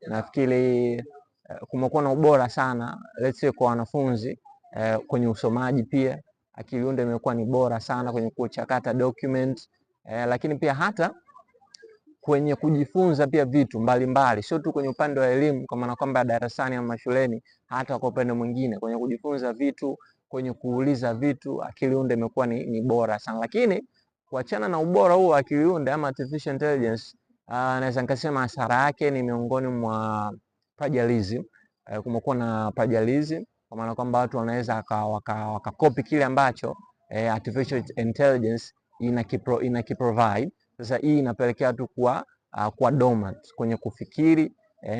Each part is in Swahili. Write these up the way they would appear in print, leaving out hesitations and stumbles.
nafikiri kumekuwa na ubora sana let's say kwa wanafunzi kwenye usomaji. Pia akili unde imekuwa ni bora sana kwenye kuchakata document lakini pia hata kwenye kujifunza pia vitu mbalimbali, sio tu kwenye upande wa elimu kwa maana kwamba darasani ama shuleni, hata kwa upande mwingine kwenye kujifunza vitu, kwenye kuuliza vitu, akili unde imekuwa ni bora sana. Lakini kuachana na ubora huo akili unde ama artificial intelligence, naweza nikasema hasara yake ni miongoni mwa plagiarism. Kumekuwa na plagiarism kwa maana kwamba watu wanaweza wakakopi kile ambacho artificial intelligence inakiprovide. Sasa hii inapelekea watu kuwa dormant kwenye kufikiri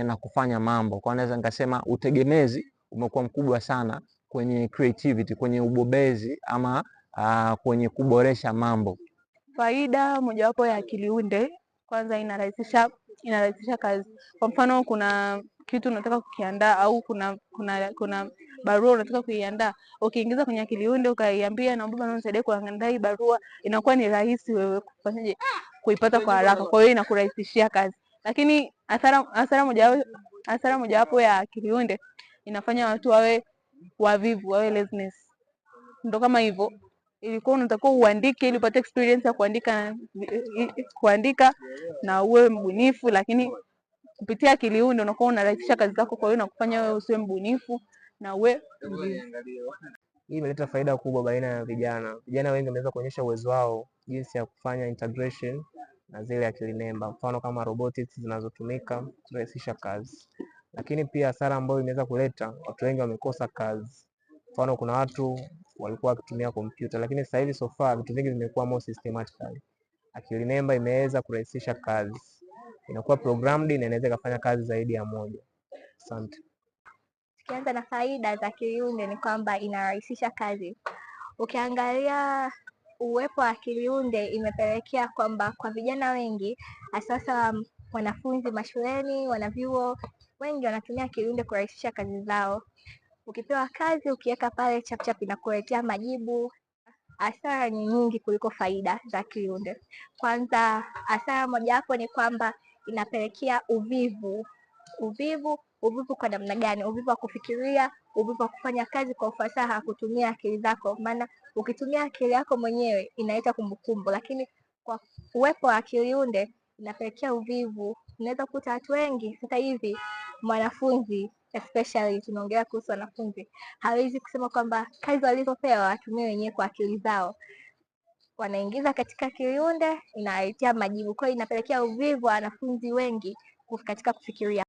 na kufanya mambo. Kwa naweza nikasema utegemezi umekuwa mkubwa sana kwenye creativity, kwenye ubobezi ama kwenye kuboresha mambo. Faida mojawapo ya akili unde, kwanza inarahisisha kazi. Kwa mfano kuna kitu unataka kukiandaa au kuna barua unataka kuiandaa, ukiingiza kwenye akili unde ukaiambia naomba bwana unisaidie kuandaa hii barua, inakuwa ni rahisi wewe kufanyaje kuipata kwa haraka. Kwa hiyo inakurahisishia kazi. Lakini hasara mojawapo ya akili unde, inafanya watu wawe wavivu, wawe laziness. Ndio kama hivyo, ilikuwa unatakiwa uandike ili upate experience ya kuandika na uwe mbunifu, lakini kupitia akili unde unakuwa unarahisisha kazi zako, kwa hiyo inakufanya wewe usiwe mbunifu na uwe mvivu. Hii imeleta faida kubwa baina ya vijana. Vijana wengi wameweza kuonyesha uwezo wao jinsi ya kufanya integration na zile akili nemba, mfano kama robotics zinazotumika kurahisisha kazi. Lakini pia hasara ambayo imeweza kuleta, watu wengi wamekosa kazi. Mfano kuna watu walikuwa wakitumia kompyuta, lakini sasa hivi so far vitu vingi vimekuwa more systematically. Akili nemba imeweza kurahisisha kazi, inakuwa programmed na inaweza kufanya kazi zaidi ya moja. Asante. Tukianza na faida za akili unde ni kwamba inarahisisha kazi. Ukiangalia uwepo wa akili unde imepelekea kwamba kwa vijana wengi, hasa wanafunzi mashuleni, wanavyuo, wengi wanatumia akili unde kurahisisha kazi zao. Ukipewa kazi ukiweka pale chap inakuletea majibu. Hasara ni nyingi kuliko faida za akili unde. Kwanza, hasara mojawapo ni kwamba inapelekea uvivu. Uvivu kwa namna gani? Uvivu wa kufikiria, uvivu wa kufanya kazi kwa ufasaha, kutumia akili zako. Maana ukitumia akili yako mwenyewe inaleta kumbukumbu, lakini kwa uwepo wa akili unde inapelekea uvivu. Unaweza kukuta watu wengi sasa hivi, mwanafunzi especially tunaongelea kuhusu wanafunzi, hawezi kusema kwamba kazi walizopewa watumie wenyewe kwa akili zao. Wanaingiza katika akili unde, inaletea majibu. Kwa hiyo inapelekea uvivu wa wanafunzi wengi katika kufikiria.